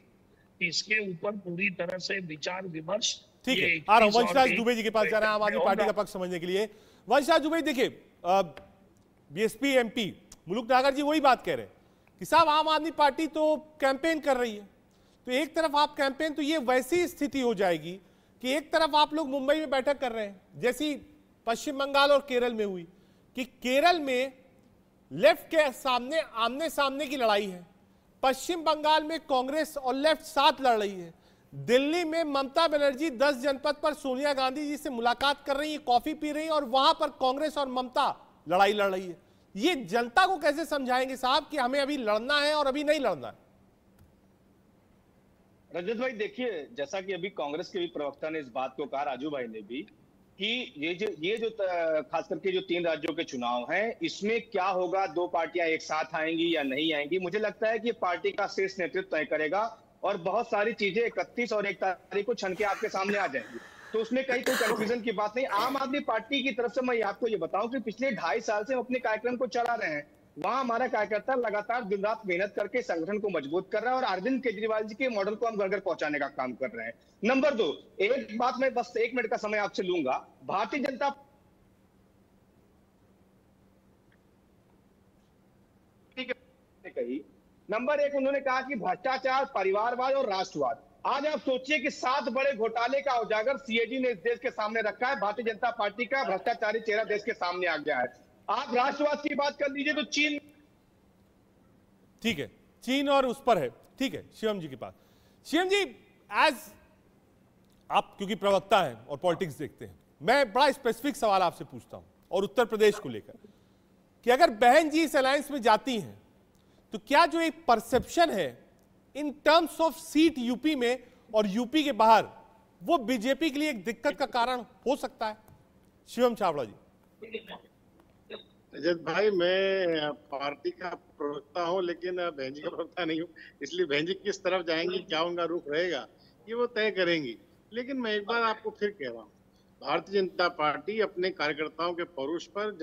इसके ऊपर पूरी तरह से विचार विमर्श। ठीक है, आ रहा हूं वंशराज दुबे जी के पास जा रहा है आम आदमी पार्टी का पक्ष समझने के लिए। वंशराज दुबे देखिए, बीएसपी एमपी मुलुक नागर जी वही बात कह रहे हैं कि साहब आम आदमी पार्टी तो कैंपेन कर रही है, तो एक तरफ आप कैंपेन, तो ये वैसी स्थिति हो जाएगी कि एक तरफ आप लोग मुंबई में बैठक कर रहे हैं जैसी पश्चिम बंगाल और केरल में हुई कि केरल में लेफ्ट के सामने आमने सामने की लड़ाई है, पश्चिम बंगाल में कांग्रेस और लेफ्ट साथ लड़ रही है, दिल्ली में ममता बनर्जी 10 जनपद पर सोनिया गांधी जी से मुलाकात कर रही है, कॉफी पी रही है और वहां पर कांग्रेस और ममता लड़ाई लड़ रही है। ये जनता को कैसे समझाएंगे साहब कि हमें अभी लड़ना है और अभी नहीं लड़ना है? रजत भाई देखिए, जैसा कि अभी कांग्रेस के भी प्रवक्ता ने इस बात को कहा, राजू भाई ने भी, कि ये जो खास करके जो 3 राज्यों के चुनाव हैं इसमें क्या होगा, 2 पार्टियां एक साथ आएंगी या नहीं आएंगी, मुझे लगता है कि पार्टी का शीर्ष नेतृत्व तय करेगा और बहुत सारी चीजें 31 और 1 तारीख को छन के आपके सामने आ जाएंगी। तो उसमें कहीं कोई कंफ्यूजन की बात नहीं। आम आदमी पार्टी की तरफ से मैं आपको ये बताऊं कि पिछले 2.5 साल से हम अपने कार्यक्रम को चला रहे हैं। वहां हमारा कार्यकर्ता लगातार दिन रात मेहनत करके संगठन को मजबूत कर रहा है और अरविंद केजरीवाल जी के मॉडल को हम घर घर पहुंचाने का काम कर रहे हैं। नंबर 2, एक बात मैं बस 1 मिनट का समय आपसे लूंगा। भारतीय जनता कही, नंबर 1 उन्होंने कहा कि भ्रष्टाचार, परिवारवाद और राष्ट्रवाद। आज आप सोचिए कि 7 बड़े घोटाले का उजागर सीएजी ने इस देश के सामने रखा है। भारतीय जनता पार्टी का भ्रष्टाचारी चेहरा देश के सामने आ गया है। आप राष्ट्रवाद की बात कर लीजिए तो चीन, ठीक है, चीन और उस पर है। ठीक है, शिवम जी के पास। शिवम जी, एज आप क्योंकि प्रवक्ता हैं और पॉलिटिक्स देखते हैं, मैं बड़ा स्पेसिफिक सवाल आपसे पूछता हूं और उत्तर प्रदेश को लेकर कि अगर बहन जी इस अलायंस में जाती हैं तो क्या जो एक परसेप्शन है in terms of seat UP में और यूपी के बाहर, वो बीजेपी के लिए एक दिक्कत का कारण हो सकता है? शिवम छाबड़ा जी। रजत भाई, मैं पार्टी का प्रवक्ता हूं लेकिन बहन जी का प्रवक्ता नहीं हूं, इसलिए बहन जी किस तरफ जाएंगी, क्या उनका रुख रहेगा, ये वो तय करेंगी। लेकिन मैं एक बार आपको फिर कह रहा हूँ, भारतीय जनता पार्टी अपने कार्यकर्ताओं के पौरुष पर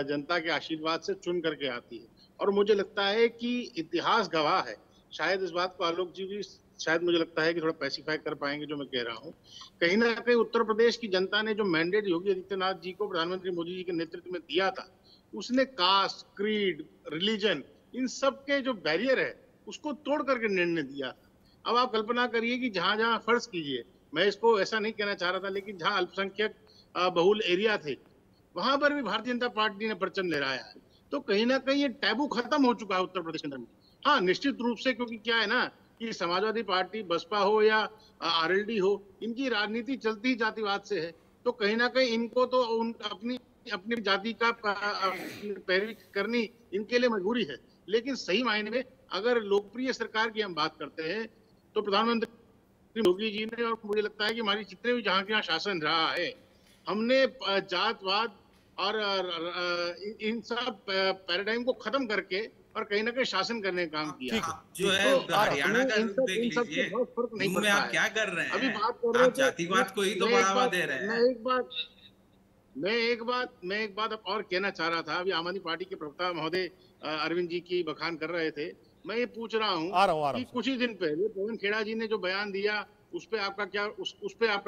जनता के आशीर्वाद से चुन करके आती है। और मुझे लगता है कि इतिहास गवाह है, शायद इस बात को आलोक जी भी शायद मुझे लगता है कि थोड़ा पैसिफाई कर पाएंगे जो मैं कह रहा हूँ। कहीं ना कहीं उत्तर प्रदेश की जनता ने जो मैंडेट योगी आदित्यनाथ जी को प्रधानमंत्री मोदी जी के नेतृत्व में दिया था, उसने कास्ट, क्रीड, रिलीजन, इन सब के जो बैरियर है उसको तोड़ करके निर्णय दिया था। अब आप कल्पना करिए कि जहां जहां फर्ज कीजिए, मैं इसको ऐसा नहीं कहना चाह रहा था, लेकिन जहां अल्पसंख्यक बहुल एरिया थे वहां पर भी भारतीय जनता पार्टी ने परचम लहराया है। तो कहीं ना कहीं ये टैबू खत्म हो चुका है उत्तर प्रदेश के अंदर में। हाँ, निश्चित रूप से, क्योंकि क्या है ना कि समाजवादी पार्टी, बसपा हो या आरएलडी हो, इनकी राजनीति चलती ही जातिवाद से है। तो कहीं ना कहीं इनको तो अपनी जाति का पैरवी करनी इनके लिए मजबूरी है। लेकिन सही मायने में अगर लोकप्रिय सरकार की हम बात करते हैं तो प्रधानमंत्री मोदी जी ने, और मुझे लगता है कि हमारी जितने भी जहाँ के यहाँ शासन रहा है, हमने जातवाद और इन सब पैराडाइम को खत्म करके और कहीं ना कहीं शासन करने का काम किया। जो है हरियाणा का रूप देख लीजिए, में आप क्या कर रहे हैं? अभी बात कर रहे हैं, जातिवाद को ही तो बढ़ावा दे रहे हैं। मैं एक बात और कहना चाह रहा था। अभी आम आदमी पार्टी के प्रवक्ता महोदय अरविंद जी की बखान कर रहे थे। मैं ये पूछ रहा हूँ कि कुछ ही दिन पहले पवन खेड़ा जी ने जो बयान दिया, उस पे आपका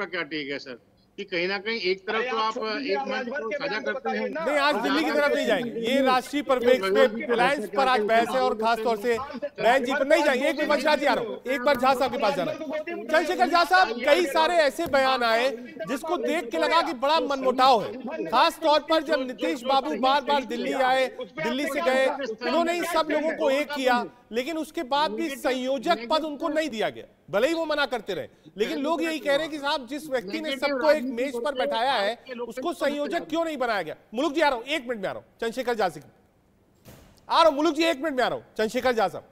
क्या टेक है सर? कि कहीं ना कहीं एक तरफ तो आप एक मंच को साझा करते हैं। नहीं, आज दिल्ली की तरफ नहीं जाएंगे, ये राष्ट्रीय परिप्रेक्ष्य पे अलायंस पर आज बहस है और खासतौर से बहन जी पर नहीं जाएंगे। एक मिनट झा जी आ रहा हूँ, एक बार झा साहब के पास जाना। चंद्रशेखर झा साहब, कई सारे ऐसे बयान आए जिसको देख के लगा कि बड़ा मनमुटाव है, खास तौर पर जब नीतीश बाबू बार बार दिल्ली आए, दिल्ली से गए, उन्होंने इन सब लोगों को एक किया, लेकिन उसके बाद भी संयोजक पद उनको नहीं दिया गया, भले ही वो मना करते रहे। लेकिन लोग यही कह रहे हैं कि साहब, जिस व्यक्ति ने सबको एक मेज पर बैठाया है उसको संयोजक क्यों नहीं बनाया गया? मुलुक जी आ रहा हूं, एक मिनट में आ रहा हूं। चंद्रशेखर झा से आ रहा हूं, मुलुक जी एक मिनट में आ रहा हूं। चंद्रशेखर झा साहब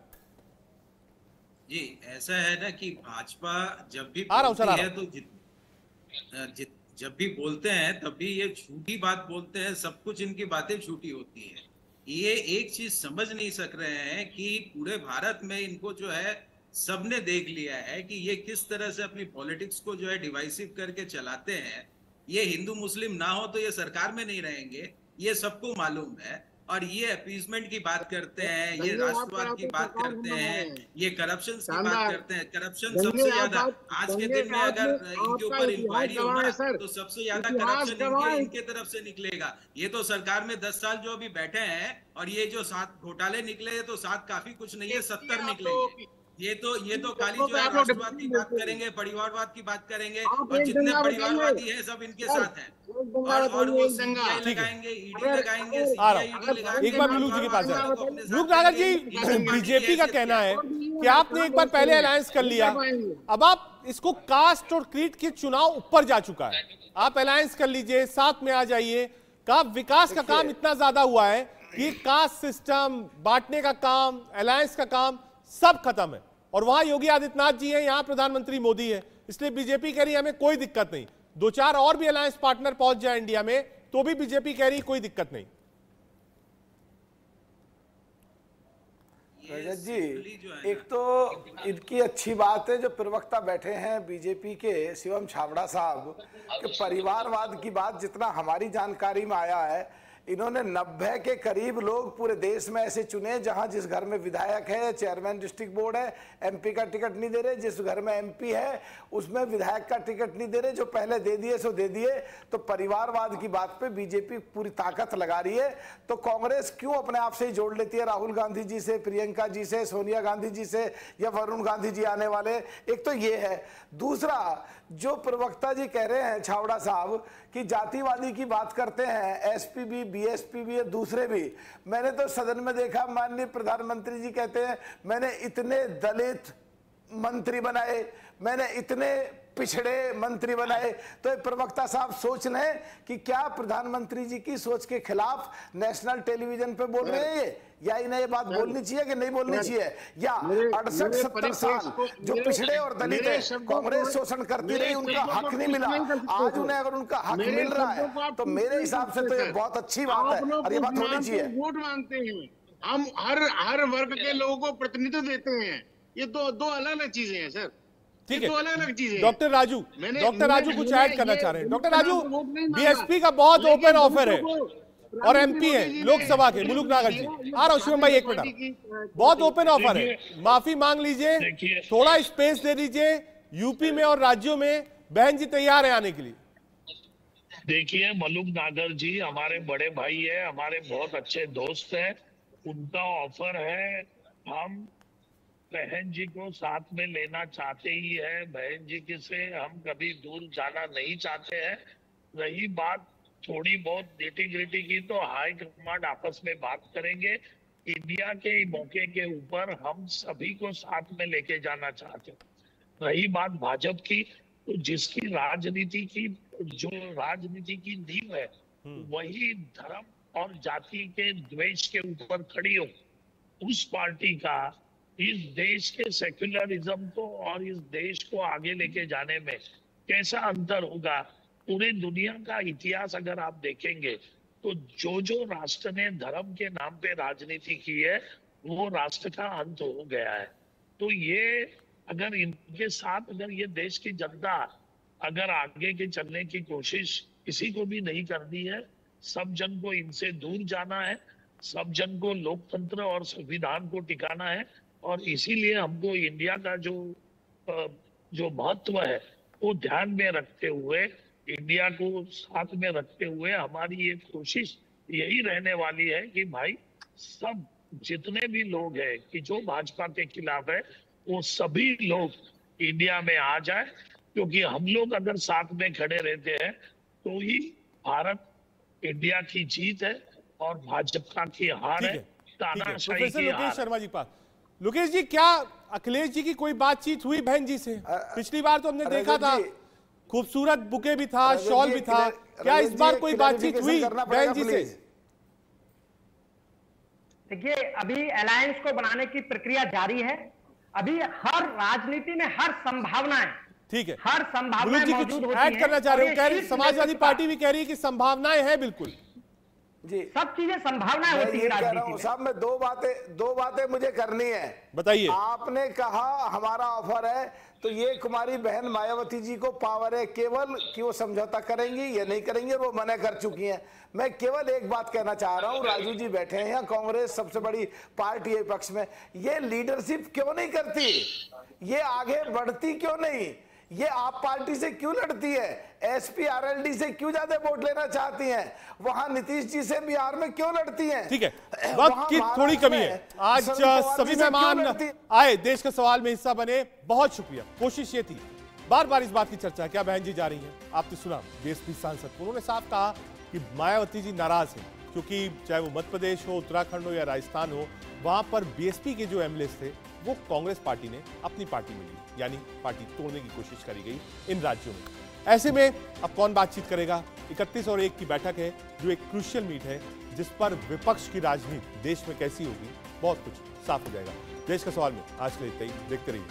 जी, ऐसा है ना कि भाजपा जब भी आ रहा हूं सर, है तो जब भी बोलते हैं तब भी ये झूठी बात बोलते हैं, सब कुछ इनकी बातें झूठी होती है। ये एक चीज समझ नहीं सक रहे हैं कि पूरे भारत में इनको जो है सबने देख लिया है कि ये किस तरह से अपनी पॉलिटिक्स को जो है डिवाइसिव करके चलाते हैं। ये हिंदू मुस्लिम ना हो तो ये सरकार में नहीं रहेंगे, ये सबको मालूम है। और ये अपीजमेंट की बात करते हैं, ये राष्ट्रवाद की बात करते हैं, ये करप्शन की बात करते हैं। करप्शन सबसे ज्यादा आज के दिन में अगर इनके ऊपर इंक्वायरी होगा तो सबसे ज्यादा करप्शन इनके तरफ से निकलेगा। ये तो सरकार में 10 साल जो अभी बैठे हैं और ये जो 7 घोटाले निकले तो 7 काफी कुछ नहीं है, 70 निकलेंगे। ये तो खाली जो है राष्ट्रवाद की बात करेंगे, परिवारवाद की बात करेंगे, और जितने परिवारवादी हैं सब इनके साथ हैं। और वो लगाएंगे, ईडी लगाएंगे, एक बार मुलुक जी के पास जाए। मुलुक नागर जी, बीजेपी का कहना है कि आपने एक बार पहले अलायंस कर लिया, अब आप इसको कास्ट और क्रीड के चुनाव ऊपर जा चुका है, आप अलायंस कर लीजिए, साथ में आ जाइए। का विकास का काम इतना ज्यादा हुआ है कि कास्ट सिस्टम, बांटने का काम, अलायंस का काम सब खत्म है। और वहां योगी आदित्यनाथ जी हैं, यहां प्रधानमंत्री मोदी है, इसलिए बीजेपी कह रही है हमें कोई दिक्कत नहीं। 2-4 और भी अलायंस पार्टनर पहुंच जाए इंडिया में तो भी बीजेपी कह रही कोई दिक्कत नहीं। रजत जी, एक तो इनकी अच्छी बात है जो प्रवक्ता बैठे हैं बीजेपी के शिवम छाबड़ा साहब, कि परिवारवाद की बात जितना हमारी जानकारी में आया है, इन्होंने 90 के करीब लोग पूरे देश में ऐसे चुने जहां जिस घर में विधायक है, चेयरमैन डिस्ट्रिक्ट बोर्ड है, एमपी का टिकट नहीं दे रहे, जिस घर में एमपी है उसमें विधायक का टिकट नहीं दे रहे, जो पहले दे दिए सो दे दिए। तो परिवारवाद की बात पे बीजेपी पूरी ताकत लगा रही है। तो कांग्रेस क्यों अपने आप से ही जोड़ लेती है राहुल गांधी जी से, प्रियंका जी से, सोनिया गांधी जी से, या वरुण गांधी जी आने वाले? एक तो ये है। दूसरा, जो प्रवक्ता जी कह रहे हैं छावड़ा साहब कि जातिवादी की बात करते हैं, एसपी भी, बीएसपी भी, दूसरे भी, मैंने तो सदन में देखा माननीय प्रधानमंत्री जी कहते हैं मैंने इतने दलित मंत्री बनाए, मैंने इतने पिछड़े मंत्री बनाए। तो प्रवक्ता साहब सोच लें कि क्या प्रधानमंत्री जी की सोच के खिलाफ नेशनल टेलीविजन पे बोल रहे हैं ये, या इन्हें ये बात बोलनी चाहिए कि नहीं बोलनी चाहिए? या 68-70 साल जो पिछड़े और दलित है कांग्रेस शोषण करती रही, उनका हक नहीं मिला, आज उन्हें अगर उनका हक मिल रहा है तो मेरे हिसाब से तो ये बहुत अच्छी बात है और ये बात होनी चाहिए। वोट मांगते हैं, हम हर वर्ग के लोगों को प्रतिनिधित्व देते हैं, ये दो अलग अलग चीजें हैं सर। ठीक है, तो अलग अलग चीजें। डॉक्टर राजू कुछ ऐड करना चाह रहे हैं? डॉक्टर राजू, बीएसपी का बहुत ओपन ऑफर है और एमपी है लोकसभा के मुलुक नागर जी। आ रहा हूं शिवम भाई, एक मिनट, बहुत ओपन ऑफर है, माफी मांग लीजिए, थोड़ा स्पेस दे दीजिए। यूपी में और राज्यों में बहन जी तैयार है आने के लिए। देखिए, मुलुक नागर जी हमारे बड़े भाई है, हमारे बहुत अच्छे दोस्त हैं, उनका ऑफर है, हम बहन जी को साथ में लेना चाहते ही है, बहन जी के से हम कभी दूर जाना नहीं चाहते हैं। रही बात थोड़ी बहुत नेटी ग्रिटी की, तो हाई कमांड आपस में बात करेंगे। इंडिया के मौके के ऊपर हम सभी को साथ में लेके जाना चाहते हैं। रही बात भाजपा की, तो जिसकी राजनीति की नींव है वही धर्म और जाति के द्वेष के ऊपर खड़ी हो, उस पार्टी का इस देश के सेक्युलरिज्म को और इस देश को आगे लेके जाने में कैसा अंतर होगा। पूरे दुनिया का इतिहास अगर आप देखेंगे तो जो राष्ट्र ने धर्म के नाम पे राजनीति की है वो राष्ट्र का अंत हो गया है। तो ये अगर इनके साथ अगर ये देश की जनता अगर आगे के चलने की कोशिश किसी को भी नहीं करनी है, सब जन को इनसे दूर जाना है, सब जन को लोकतंत्र और संविधान को टिकाना है, और इसीलिए हमको इंडिया का जो महत्व है वो ध्यान में रखते हुए, इंडिया को साथ में रखते हुए हमारी ये कोशिश यही रहने वाली है कि भाई सब जितने भी लोग हैं कि जो भाजपा के खिलाफ है वो सभी लोग इंडिया में आ जाए, क्योंकि हम लोग अगर साथ में खड़े रहते हैं तो ही भारत इंडिया की जीत है और भाजपा की हार है, तानाशाही की हार। शर्मा जी पास, लोकेश जी, क्या अखिलेश जी की कोई बातचीत हुई बहन जी से? पिछली बार तो हमने देखा था खूबसूरत बुके भी था, शॉल भी था, क्या इस बार कोई बातचीत हुई बहन जी से? देखिए, अभी अलायंस को बनाने की प्रक्रिया जारी है। अभी हर राजनीति में हर संभावनाएं, ठीक है, हर संभावनाएं मौजूद होती हैं। ऐड करना चाह रहे हो, कह रही समाजवादी पार्टी भी कह रही है कि संभावनाएं हैं, बिल्कुल जी, सब चीजें संभावनाएं होती है राजनीति में। साहब मैं दो बातें मुझे करनी है। बताइए। आपने कहा हमारा ऑफर है, तो ये कुमारी बहन मायावती जी को पावर है केवल कि वो समझौता करेंगी या नहीं करेंगी, वो मना कर चुकी हैं। मैं केवल एक बात कहना चाह रहा हूं, राजू जी बैठे हैं यहाँ, कांग्रेस सबसे बड़ी पार्टी है विपक्ष में, ये लीडरशिप क्यों नहीं करती, ये आगे बढ़ती क्यों नहीं, ये आप पार्टी से क्यों लड़ती है, एसपी आरएलडी से क्यों ज्यादा वोट लेना चाहती हैं, वहां नीतीश जी से बिहार में क्यों लड़ती हैं? ठीक है, वक्त की थोड़ी कमी है, आज सभी मेहमान आए, देश के सवाल में हिस्सा बने, बहुत शुक्रिया। कोशिश ये थी, बार बार इस बात की चर्चा है, क्या बहन जी जा रही हैं? आपने सुना बीएसपी सांसद, उन्होंने साफ कहा कि मायावती जी नाराज है, क्योंकि चाहे वो मध्य प्रदेश हो, उत्तराखंड हो या राजस्थान हो, वहां पर बीएसपी के जो एमएलए थे वो कांग्रेस पार्टी ने अपनी पार्टी में ली, यानी पार्टी तोड़ने की कोशिश करी गई इन राज्यों में। ऐसे में अब कौन बातचीत करेगा? 31 और 1 की बैठक है, जो एक क्रूशियल मीट है, जिस पर विपक्ष की राजनीति देश में कैसी होगी, बहुत कुछ साफ हो जाएगा। देश का सवाल में आज के लिए इतना ही, देखते रहिए।